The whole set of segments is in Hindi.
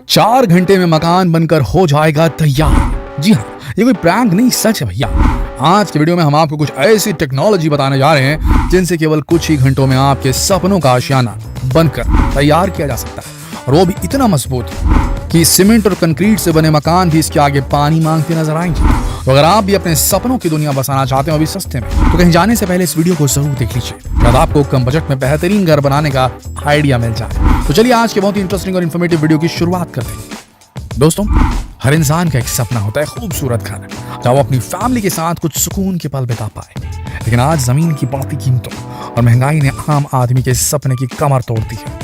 4 घंटे में मकान बनकर हो जाएगा तैयार। जी हाँ, ये कोई प्रैंक नहीं, सच है भैया। आज के वीडियो में हम आपको कुछ ऐसी टेक्नोलॉजी बताने जा रहे हैं जिनसे केवल कुछ ही घंटों में आपके सपनों का आशियाना बनकर तैयार किया जा सकता है, और वो भी इतना मजबूत कि सीमेंट और कंक्रीट से बने मकान भी इसके आगे पानी मांगते नजर आएंगे। तो अगर आप भी अपने सपनों की दुनिया बसाना चाहते हैं, अभी सस्ते में, तो कहीं जाने से पहले इस वीडियो को जरूर देख लीजिए, शायद आपको कम बजट में बेहतरीन घर बनाने का आइडिया मिल जाए। तो चलिए आज के बहुत ही इंटरेस्टिंग और इन्फॉर्मेटिव वीडियो की शुरुआत करते हैं। दोस्तों, हर इंसान का एक सपना होता है खूबसूरत घर, जहाँ वो अपनी फैमिली के साथ कुछ सुकून के पल बिता पाए। लेकिन आज जमीन की बढ़ती कीमतों और महंगाई ने आम आदमी के सपने की कमर तोड़ दी है।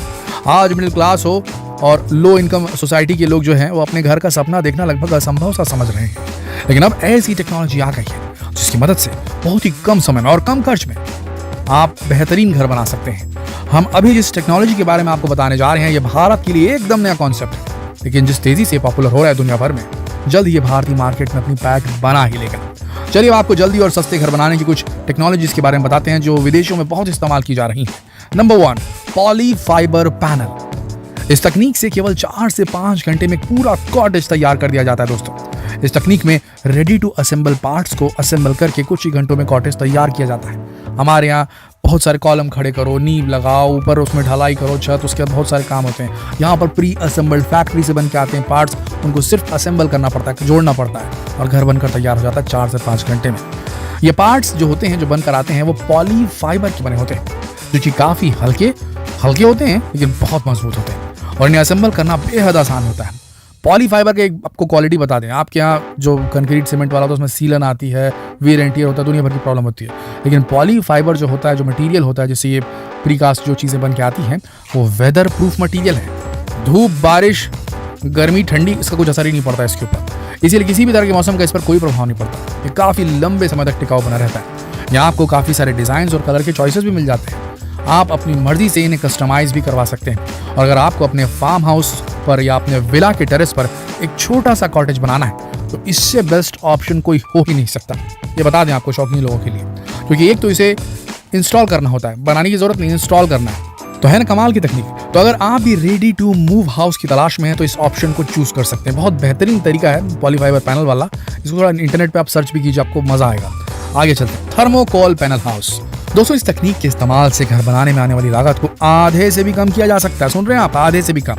आज मिडिल क्लास हो और लो इनकम सोसाइटी के लोग जो हैं वो अपने घर का सपना देखना लगभग असंभव सा समझ रहे हैं। लेकिन अब ऐसी टेक्नोलॉजी आ गई है जिसकी मदद से बहुत ही कम समय में और कम खर्च में आप बेहतरीन घर बना सकते हैं। हम अभी जिस टेक्नोलॉजी के बारे में आपको बताने जा रहे हैं, ये भारत के लिए एकदम नया कॉन्सेप्ट है, लेकिन जिस तेजी से पॉपुलर हो रहा है दुनिया भर में, जल्द ये भारतीय मार्केट में अपनी पैठ बना ही लेगा। चलिए अब आपको जल्दी और सस्ते घर बनाने की कुछ टेक्नोलॉजीज के बारे में बताते हैं जो विदेशों में बहुत इस्तेमाल की जा रही हैं। Number 1, poly fibre panel. इस तकनीक से केवल 4 से 5 घंटे में पूरा कॉटेज तैयार कर दिया जाता है। दोस्तों, इस तकनीक में रेडी टू असेंबल पार्ट्स को असेंबल करके कुछ ही घंटों में कॉटेज तैयार किया जाता है। हमारे यहाँ बहुत सारे कॉलम खड़े करो, नींव लगाओ, ऊपर उसमें ढलाई करो, छत, उसके बाद बहुत सारे काम होते हैं। यहाँ पर प्री असेंबल्ड फैक्ट्री से बन के आते हैं पार्ट्स, उनको सिर्फ असेंबल करना पड़ता है, जोड़ना पड़ता है, और घर बनकर तैयार हो जाता है 4 से 5 घंटे में। ये पार्ट्स जो होते हैं, जो बनकर आते हैं, वो पॉली फाइबर के बने होते हैं, जो कि काफ़ी हल्के होते हैं लेकिन बहुत मजबूत होते हैं, और इन्हें असेंबल करना बेहद आसान होता है। पॉली फाइबर के आपको क्वालिटी बता दें, आपके यहाँ जो कंक्रीट सीमेंट वाला होता है उसमें सीलन आती है, वेयर एंड टियर होता है, दुनिया भर की प्रॉब्लम होती है। लेकिन पॉली फाइबर जो होता है, जो मटेरियल होता है, जैसे ये प्रीकास्ट जो चीज़ें बन के आती हैं, वो वेदर प्रूफ मटेरियल है। धूप, बारिश, गर्मी, ठंडी, इसका कुछ असर ही नहीं पड़ता इसके ऊपर, इसीलिए किसी भी तरह के मौसम का इस पर कोई प्रभाव नहीं पड़ता। ये काफ़ी लंबे समय तक टिकाऊ बना रहता है। यहाँ आपको काफ़ी सारे डिज़ाइन और कलर के चॉइसेस भी मिल जाते हैं। आप अपनी मर्जी से इन्हें कस्टमाइज भी करवा सकते हैं। और अगर आपको अपने फार्म हाउस पर या अपने विला के टेरेस पर एक छोटा सा कॉटेज बनाना है, तो इससे बेस्ट ऑप्शन कोई हो ही नहीं सकता। ये बता दें आपको शौकीन लोगों के लिए, क्योंकि एक तो इसे इंस्टॉल करना होता है, बनाने की जरूरत नहीं, इंस्टॉल करना है, तो है ना कमाल की तकनीक। तो अगर आप भी रेडी टू मूव हाउस की तलाश में हैं, तो इस ऑप्शन को चूज कर सकते हैं। बहुत बेहतरीन तरीका है पॉलीफाइबर पैनल वाला। इसको थोड़ा इंटरनेट पे आप सर्च भी कीजिए, आपको मजा आएगा। आगे चलते हैं, थर्मोकोल पैनल हाउस। दोस्तों, इस तकनीक के इस्तेमाल से घर बनाने में आने वाली लागत को आधे से भी कम किया जा सकता है। सुन रहे हैं आप, आधे से भी कम।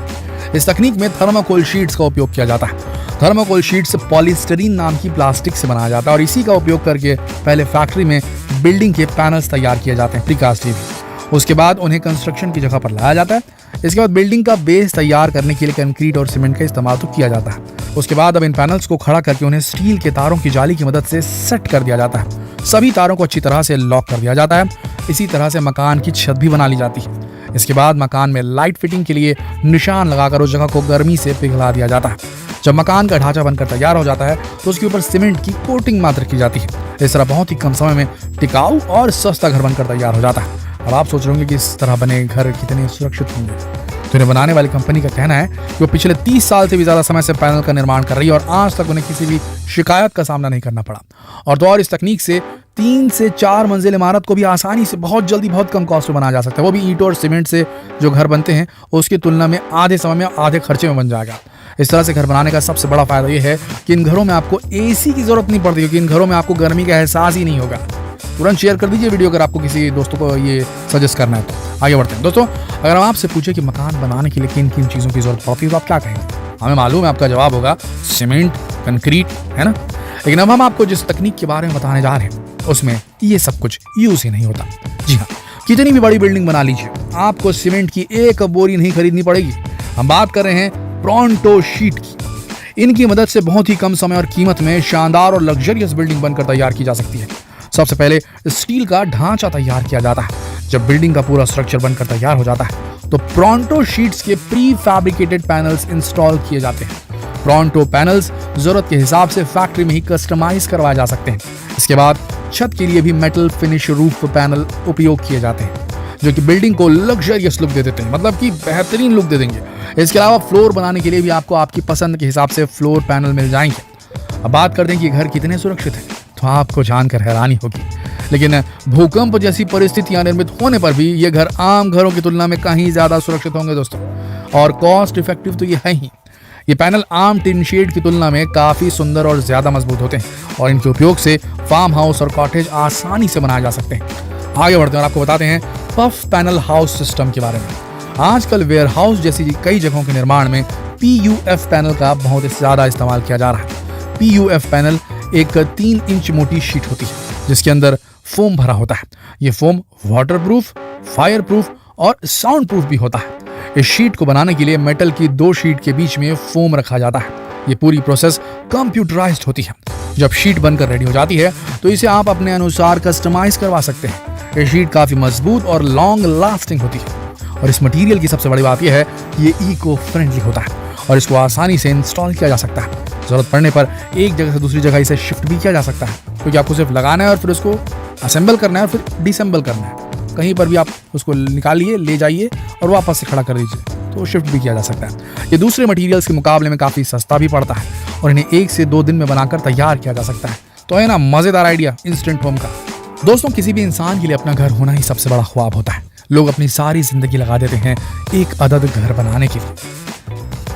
इस तकनीक में थर्मोकोल शीट्स का उपयोग किया जाता है। थर्मोकोल शीट्स पॉलीस्टरीन नाम की प्लास्टिक से बनाया जाता है, और इसी का उपयोग करके पहले फैक्ट्री में बिल्डिंग के पैनल्स तैयार किए जाते हैं, प्रीकास्ट भी। उसके बाद उन्हें कंस्ट्रक्शन की जगह पर लाया जाता है। इसके बाद बिल्डिंग का बेस तैयार करने के लिए कंक्रीट और सीमेंट का इस्तेमाल तो किया जाता है। उसके बाद अब इन पैनल्स को खड़ा करके उन्हें स्टील के तारों की जाली की मदद से सेट कर दिया जाता है। सभी तारों को अच्छी तरह से लॉक कर दिया जाता है। इसी तरह से मकान की छत भी बना ली जाती है। इसके बाद मकान में लाइट फिटिंग के लिए निशान लगाकर उस जगह को गर्मी से पिघला दिया जाता है। जब मकान का ढांचा बनकर तैयार हो जाता है, तो उसके ऊपर सीमेंट की कोटिंग मात्र की जाती है। इस तरह बहुत ही कम समय में टिकाऊ और सस्ता घर बनकर तैयार हो जाता है। अब आप सोच रहे होंगे कि इस तरह बने घर कितने सुरक्षित होंगे। तो इन्हें बनाने वाली कंपनी का कहना है कि वो पिछले 30 साल से भी ज्यादा समय से पैनल का निर्माण कर रही है, और आज तक उन्हें किसी भी शिकायत का सामना नहीं करना पड़ा। और तो और इस तकनीक से 3 से 4 मंजिल इमारत को भी आसानी से बहुत जल्दी बहुत कम कॉस्ट में बनाया जा सकता है। वो भी ईंटों और सीमेंट से जो घर बनते हैं, उसकी तुलना में आधे समय में, आधे खर्चे में बन जाएगा। इस तरह से घर बनाने का सबसे बड़ा फायदा ये है कि इन घरों में आपको एसी की जरूरत नहीं पड़ती, क्योंकि इन घरों में आपको गर्मी का एहसास ही नहीं होगा। तुरंत शेयर कर दीजिए वीडियो अगर आपको किसी दोस्तों को ये सजेस्ट करना है तो। आगे बढ़ते हैं। दोस्तों, अगर हम आपसे पूछे कि मकान बनाने के लिए किन किन चीज़ों की जरूरत पड़ती है, तो आप क्या कहेंगे? हमें मालूम है आपका जवाब होगा सीमेंट, कंक्रीट, है ना। लेकिन अब हम आपको जिस तकनीक के बारे में बताने जा रहे हैं, उसमें ये सब कुछ यूज ही नहीं होता। जी हाँ, कितनी भी बड़ी बिल्डिंग बना लीजिए, आपको सीमेंट की एक बोरी नहीं खरीदनी पड़ेगी। हम बात कर रहे हैं प्रोंटो शीट की। इनकी मदद से बहुत ही कम समय और कीमत में शानदार और लग्जरियस बिल्डिंग बनकर तैयार की जा सकती है। सबसे पहले स्टील का ढांचा तैयार किया जाता है। जब बिल्डिंग का पूरा स्ट्रक्चर बनकर तैयार हो जाता है, तो प्रोंटो शीट्स के प्री फैब्रिकेटेड पैनल्स इंस्टॉल किए जाते हैं। प्रोंटो पैनल्स जरूरत के हिसाब से फैक्ट्री में ही कस्टमाइज करवाए जा सकते हैं। इसके बाद छत के लिए भी मेटल फिनिश रूफ पैनल उपयोग किए जाते हैं, जो कि बिल्डिंग को लग्जरियस लुक दे देते हैं, मतलब कि बेहतरीन लुक दे देंगे। इसके अलावा फ्लोर बनाने के लिए भी आपको आपकी पसंद के हिसाब से फ्लोर पैनल मिल जाएंगे। अब बात करते हैं कि घर कितने सुरक्षित है, तो आपको जानकर हैरानी होगी। लेकिन भूकंप जैसी परिस्थितियां निर्मित होने पर भी ये घर आम घरों की तुलना में कहीं ज्यादा सुरक्षित होंगे दोस्तों, और कॉस्ट इफेक्टिव तो ये है ही। ये पैनल आम टिन शेड की तुलना में काफी सुंदर और ज्यादा मजबूत होते हैं और इनके उपयोग से फार्म हाउस और कॉटेज आसानी से बनाए जा सकते हैं। आगे बढ़ते हैं और आपको बताते हैं पफ पैनल हाउस सिस्टम के बारे में। आजकल वेयर हाउस जैसी कई जगहों के निर्माण में PUF पैनल का बहुत ज्यादा इस्तेमाल किया जा रहा है। PUF पैनल एक 3 इंच मोटी शीट होती है जिसके अंदर फोम भरा होता है। ये फोम वाटरप्रूफ, फायर प्रूफ और साउंड प्रूफ भी होता है। इस शीट को बनाने के लिए मेटल की 2 शीट के बीच में फोम रखा जाता है। ये पूरी प्रोसेस कंप्यूटराइज्ड होती है। जब शीट बनकर रेडी हो जाती है तो इसे आप अपने अनुसार कस्टमाइज करवा सकते हैं। ये शीट काफी मजबूत और लॉन्ग लास्टिंग होती है और इस मटेरियल की सबसे बड़ी बात यह है कि ये इको फ्रेंडली होता है और इसको आसानी से इंस्टॉल किया जा सकता है। जरूरत पड़ने पर एक जगह से दूसरी जगह इसे शिफ्ट भी किया जा सकता है, क्योंकि आपको सिर्फ लगाना है और फिर उसको असेंबल करना है और फिर डिसेंबल करना है। कहीं पर भी आप उसको निकालिए, ले जाइए और वापस से खड़ा कर दीजिए, तो शिफ्ट भी किया जा सकता है। ये दूसरे मटेरियल्स के मुकाबले में काफ़ी सस्ता भी पड़ता है और इन्हें 1 से 2 दिन में बनाकर तैयार किया जा सकता है। तो है ना मज़ेदार आइडिया इंस्टेंट होम का। दोस्तों, किसी भी इंसान के लिए अपना घर होना ही सबसे बड़ा ख्वाब होता है। लोग अपनी सारी जिंदगी लगा देते हैं एक अदद घर बनाने के लिए,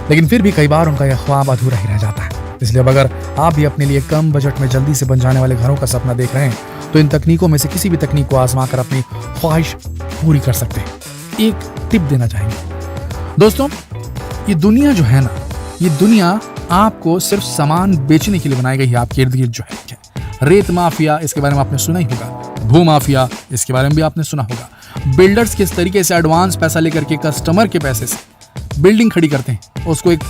लेकिन फिर भी कई बार उनका यह ख्वाब अधूरा ही रह जाता है। इसलिए अब अगर आप भी अपने लिए कम बजट में जल्दी से बन जाने वाले घरों का सपना देख रहे हैं तो इन तकनीकों में से किसी भी तकनीक को आजमा कर अपनी ख्वाहिश पूरी कर सकते हैं। एक टिप देना चाहेंगे दोस्तों, ये दुनिया जो है ना, ये दुनिया आपको सिर्फ सामान बेचने के लिए बनाई गई है। आपके इर्द गिर्द जो है रेत माफिया, इसके बारे में आपने सुना ही होगा। भू माफिया, इसके बारे में भी आपने सुना होगा। बिल्डर्स किस तरीके से एडवांस पैसा लेकर के कस्टमर के पैसे से बिल्डिंग खड़ी करते हैं, उसको एक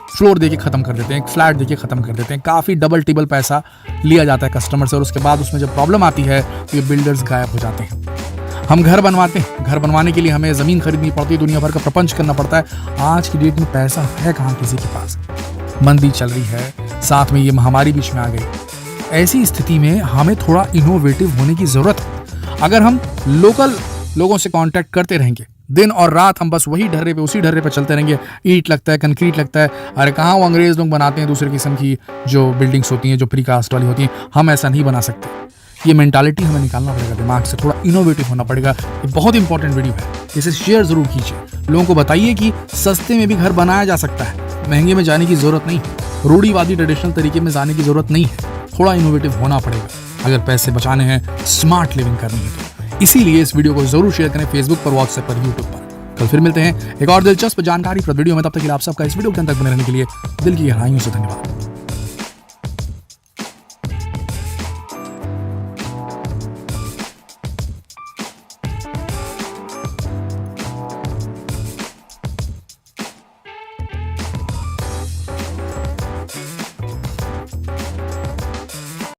फ्लोर देके खत्म कर देते हैं, एक फ्लैट देके खत्म कर देते हैं। काफी डबल टिबल पैसा लिया जाता है कस्टमर से और उसके बाद उसमें जब प्रॉब्लम आती है तो ये बिल्डर्स गायब हो जाते हैं। हम घर बनवाते हैं, घर बनवाने के लिए हमें जमीन खरीदनी पड़ती है, दुनिया भर का प्रपंच करना पड़ता है। आज की डेट में पैसा है कहाँ किसी के पास? मंदी चल रही है, साथ में ये महामारी बीच में आ गई। ऐसी स्थिति में हमें थोड़ा इनोवेटिव होने की जरूरत है। अगर हम लोकल लोगों से कांटेक्ट करते रहेंगे, दिन और रात हम बस वही ढर्रे पे उसी ढर्रे पे चलते रहेंगे, ईंट लगता है, कंक्रीट लगता है, अरे कहाँ वो अंग्रेज लोग बनाते हैं दूसरे किस्म की जो बिल्डिंग्स होती हैं, जो प्री कास्ट वाली होती हैं, हम ऐसा नहीं बना सकते। ये मेंटालिटी हमें निकालना पड़ेगा दिमाग से, थोड़ा इनोवेटिव होना पड़ेगा। ये बहुत इंपॉर्टेंट वीडियो है, इसे शेयर जरूर कीजिए। लोगों को बताइए कि सस्ते में भी घर बनाया जा सकता है, महंगे में जाने की जरूरत नहीं है, रूढ़िवादी ट्रेडिशनल तरीके में जाने की जरूरत नहीं है। थोड़ा इनोवेटिव होना पड़ेगा अगर पैसे बचाने हैं, स्मार्ट लिविंग करनी है तो। इसीलिए इस वीडियो को जरूर शेयर करें फेसबुक पर, व्हाट्सएप पर, यूट्यूब पर। कल फिर मिलते हैं एक और दिलचस्प जानकारी पर वीडियो में। तब तक के लिए आप सबका इस वीडियो के अंत तक बने रहने के लिए दिल की गहराइयों से धन्यवाद।